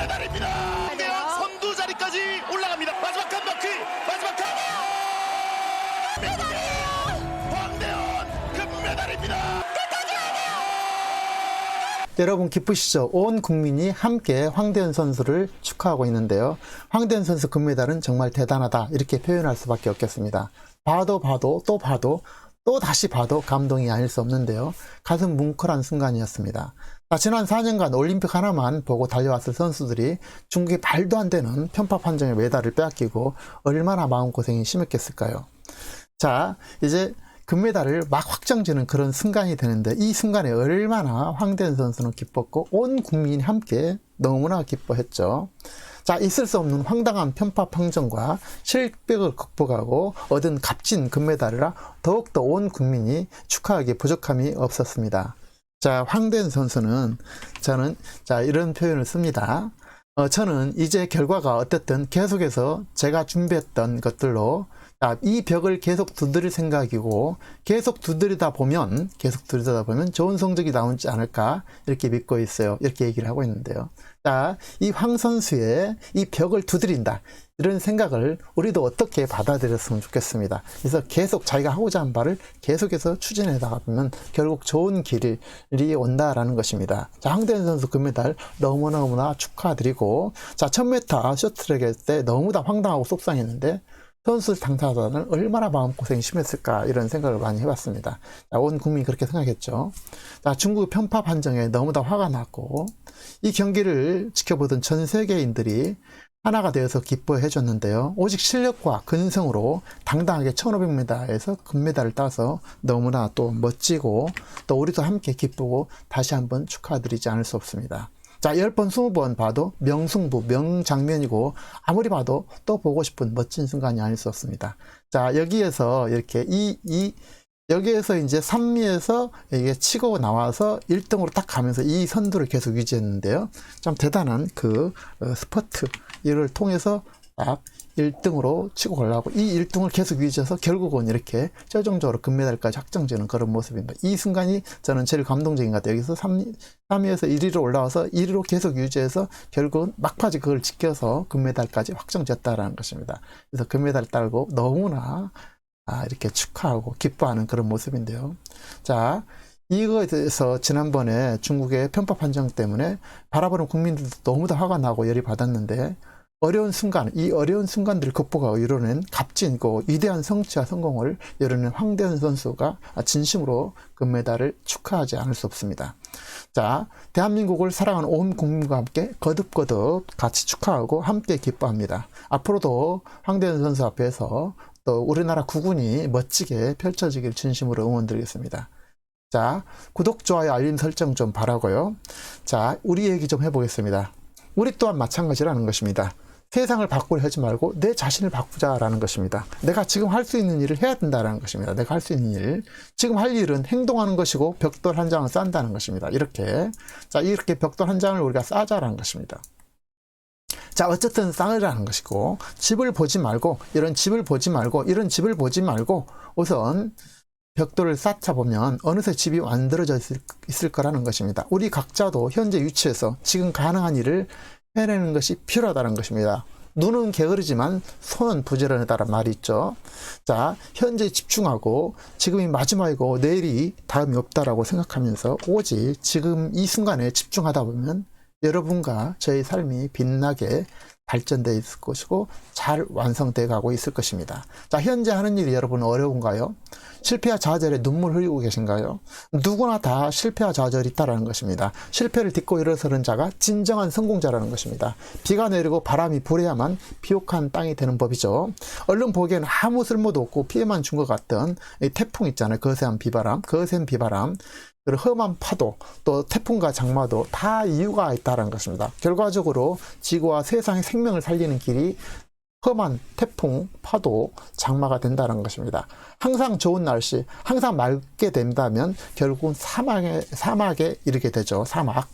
금메달입니다. 황대현 선두 자리까지 올라갑니다. 마지막 한 바퀴, 마지막 한 메달이에요. 황대현 금메달입니다. 여러분 기쁘시죠? 온 국민이 함께 황대현 선수를 축하하고 있는데요. 황대현 선수 금메달은 정말 대단하다 이렇게 표현할 수밖에 없겠습니다. 봐도 또 다시 봐도 감동이 아닐 수 없는데요. 가슴 뭉클한 순간이었습니다. 지난 4년간 올림픽 하나만 보고 달려왔을 선수들이 중국의 말도 안 되는 편파 판정의 메달을 빼앗기고 얼마나 마음고생이 심했겠을까요? 자, 이제 금메달을 막 확정지는 그런 순간이 되는데 이 순간에 얼마나 황대현 선수는 기뻤고 온 국민이 함께 너무나 기뻐했죠. 자, 있을 수 없는 황당한 편파 판정과 실격을 극복하고 얻은 값진 금메달이라 더욱더 온 국민이 축하하기에 부족함이 없었습니다. 자, 황대현 선수는 저는 이런 표현을 씁니다. 저는 이제 결과가 어떻든 계속해서 제가 준비했던 것들로 이 벽을 계속 두드릴 생각이고 계속 두드리다 보면 좋은 성적이 나오지 않을까 이렇게 믿고 있어요. 이렇게 얘기를 하고 있는데요. 자, 이 황 선수의 이 벽을 두드린다 이런 생각을 우리도 어떻게 받아들였으면 좋겠습니다. 그래서 계속 자기가 하고자 하는 바를 계속해서 추진해 나가 보면 결국 좋은 길이 온다라는 것입니다. 자, 황대현 선수 금메달 너무나 축하드리고, 자, 1000m 쇼트트랙 때 너무나 황당하고 속상했는데 선수 당사자는 얼마나 마음고생이 심했을까 이런 생각을 많이 해봤습니다. 자, 온 국민이 그렇게 생각했죠. 자, 중국 편파 판정에 너무나 화가 났고 이 경기를 지켜보던 전 세계인들이 하나가 되어서 기뻐해 줬는데요. 오직 실력과 근성으로 당당하게 1500m에서 금메달을 따서 너무나 또 멋지고 또 우리도 함께 기쁘고 다시 한번 축하드리지 않을 수 없습니다. 자, 10번, 20번 봐도 명승부, 명장면이고 아무리 봐도 또 보고 싶은 멋진 순간이 아닐 수 없습니다. 자, 여기에서 이렇게 여기에서 이제 3위에서 이게 치고 나와서 1등으로 딱 가면서 이 선두를 계속 유지했는데요. 좀 대단한 그 스퍼트 이를 통해서 딱 1등으로 치고 가려고 이 1등을 계속 유지해서 결국은 이렇게 최종적으로 금메달까지 확정지는 그런 모습입니다. 이 순간이 저는 제일 감동적인 것 같아요. 여기서 3위에서 1위로 올라와서 1위로 계속 유지해서 결국은 막바지 그걸 지켜서 금메달까지 확정지었다라는 것입니다. 그래서 금메달 따고 너무나 이렇게 축하하고 기뻐하는 그런 모습인데요. 자, 이거에 대해서 지난번에 중국의 편파 판정 때문에 바라보는 국민들도 너무 다 화가 나고 열이 받았는데 이 어려운 순간들을 극복하고 이뤄낸 값진고 위대한 성취와 성공을 이뤄낸 황대현 선수가 진심으로 금메달을 축하하지 않을 수 없습니다. 자, 대한민국을 사랑하는 온 국민과 함께 거듭거듭 같이 축하하고 함께 기뻐합니다. 앞으로도 황대현 선수 앞에서 또 우리나라 국군이 멋지게 펼쳐지길 진심으로 응원드리겠습니다. 자, 구독, 좋아요, 알림 설정 좀 바라고요. 자, 우리 얘기 좀 해보겠습니다. 우리 또한 마찬가지라는 것입니다. 세상을 바꾸려 하지 말고 내 자신을 바꾸자라는 것입니다. 내가 지금 할 수 있는 일을 해야 된다는 것입니다. 내가 할 수 있는 일, 지금 할 일은 행동하는 것이고 벽돌 한 장을 쌓는다는 것입니다. 이렇게 벽돌 한 장을 우리가 쌓자라는 것입니다. 자, 어쨌든 쌓으라는 것이고 이런 집을 보지 말고 우선 벽돌을 쌓다 보면 어느새 집이 만들어져 있을 거라는 것입니다. 우리 각자도 현재 위치에서 지금 가능한 일을 해내는 것이 필요하다는 것입니다. 눈은 게으르지만 손은 부지런하다는 말이 있죠. 자, 현재 집중하고 지금이 마지막이고 내일이 다음이 없다라고 생각하면서 오직 지금 이 순간에 집중하다 보면 여러분과 저의 삶이 빛나게 발전되어 있을 것이고 잘 완성되어 가고 있을 것입니다. 자, 현재 하는 일이 여러분 어려운가요? 실패와 좌절에 눈물 흘리고 계신가요? 누구나 다 실패와 좌절이 있다는 것입니다. 실패를 딛고 일어서는 자가 진정한 성공자라는 것입니다. 비가 내리고 바람이 불어야만 비옥한 땅이 되는 법이죠. 얼른 보기에는 아무 쓸모도 없고 피해만 준 것 같던 이 태풍 있잖아요. 거센 비바람, 그리고 험한 파도, 또 태풍과 장마도 다 이유가 있다는 것입니다. 결과적으로 지구와 세상의 생명을 살리는 길이 험한 태풍, 파도, 장마가 된다는 것입니다. 항상 좋은 날씨, 항상 맑게 된다면 결국은 사막에 이르게 되죠. 사막.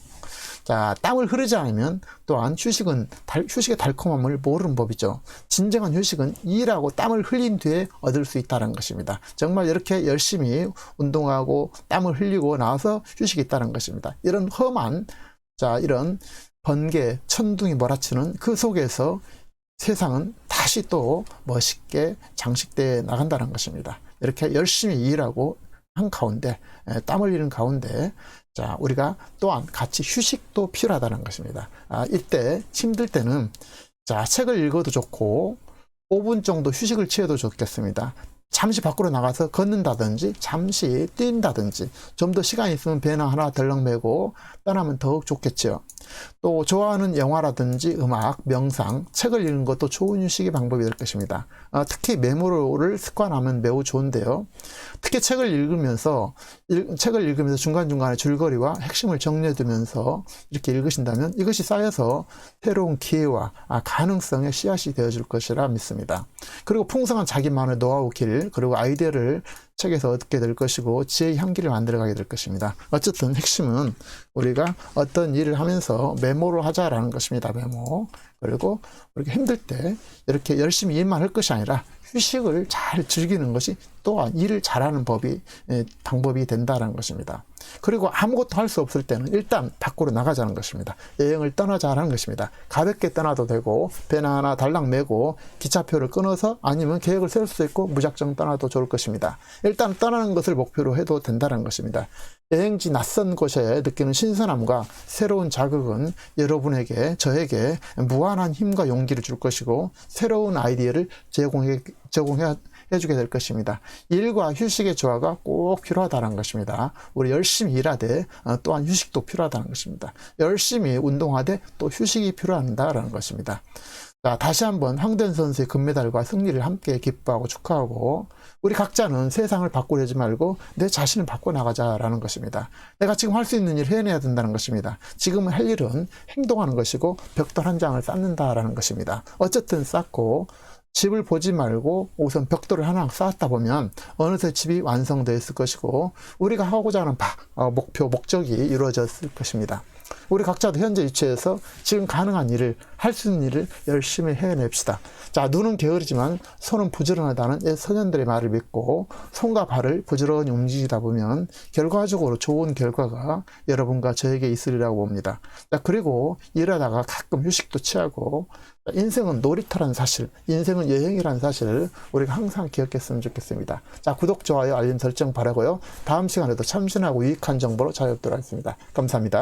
자, 땀을 흐르지 않으면 또한 휴식의 달콤함을 모르는 법이죠. 진정한 휴식은 일하고 땀을 흘린 뒤에 얻을 수 있다는 것입니다. 정말 이렇게 열심히 운동하고 땀을 흘리고 나서 휴식이 있다는 것입니다. 이런 번개, 천둥이 몰아치는 그 속에서 세상은 다시 또 멋있게 장식되어 나간다는 것입니다. 이렇게 열심히 일하고 한 가운데, 땀 흘리는 가운데, 자, 우리가 또한 같이 휴식도 필요하다는 것입니다. 이때 힘들 때는, 자, 책을 읽어도 좋고, 5분 정도 휴식을 취해도 좋겠습니다. 잠시 밖으로 나가서 걷는다든지 잠시 뛴다든지 좀 더 시간이 있으면 배낭 하나 덜렁 메고 떠나면 더욱 좋겠죠. 또 좋아하는 영화라든지 음악, 명상, 책을 읽는 것도 좋은 휴식의 방법이 될 것입니다. 특히 메모를 습관하면 매우 좋은데요. 특히 책을 읽으면서 중간중간에 줄거리와 핵심을 정리해두면서 이렇게 읽으신다면 이것이 쌓여서 새로운 기회와 가능성의 씨앗이 되어줄 것이라 믿습니다. 그리고 풍성한 자기만의 노하우 길, 그리고 아이디어를 책에서 얻게 될 것이고 지혜의 향기를 만들어가게 될 것입니다. 어쨌든 핵심은 우리가 어떤 일을 하면서 메모를 하자라는 것입니다. 메모. 그리고 우리가 힘들 때 이렇게 열심히 일만 할 것이 아니라 휴식을 잘 즐기는 것이 또한 일을 잘하는 방법이 된다는 것입니다. 그리고 아무것도 할 수 없을 때는 일단 밖으로 나가자는 것입니다. 여행을 떠나자는 것입니다. 가볍게 떠나도 되고 배낭 하나 달랑 메고 기차표를 끊어서 아니면 계획을 세울 수 있고 무작정 떠나도 좋을 것입니다. 일단 떠나는 것을 목표로 해도 된다는 것입니다. 여행지 낯선 곳에 느끼는 신선함과 새로운 자극은 여러분에게, 저에게 무한한 힘과 용기를 줄 것이고 새로운 아이디어를 제공해주게 될 것입니다. 일과 휴식의 조화가 꼭 필요하다는 것입니다. 우리 열심히 일하되 또한 휴식도 필요하다는 것입니다. 열심히 운동하되 또 휴식이 필요하다는 것입니다. 자, 다시 한번 황대현 선수의 금메달과 승리를 함께 기뻐하고 축하하고 우리 각자는 세상을 바꾸려지 말고 내 자신을 바꿔나가자라는 것입니다. 내가 지금 할 수 있는 일을 해내야 된다는 것입니다. 지금 할 일은 행동하는 것이고 벽돌 한 장을 쌓는다라는 것입니다. 어쨌든 쌓고 집을 보지 말고 우선 벽돌을 하나 쌓았다 보면 어느새 집이 완성되어 있을 것이고 우리가 하고자 하는 목적이 이루어졌을 것입니다. 우리 각자도 현재 위치에서 지금 가능한 일을, 할 수 있는 일을 열심히 해냅시다. 자, 눈은 게으르지만 손은 부지런하다는 옛 소년들의 말을 믿고 손과 발을 부지런히 움직이다 보면 결과적으로 좋은 결과가 여러분과 저에게 있으리라고 봅니다. 자, 그리고 일하다가 가끔 휴식도 취하고 인생은 놀이터라는 사실, 인생은 여행이라는 사실을 우리가 항상 기억했으면 좋겠습니다. 자, 구독, 좋아요, 알림 설정 바라고요. 다음 시간에도 참신하고 유익한 정보로 찾아뵙도록 하겠습니다. 감사합니다.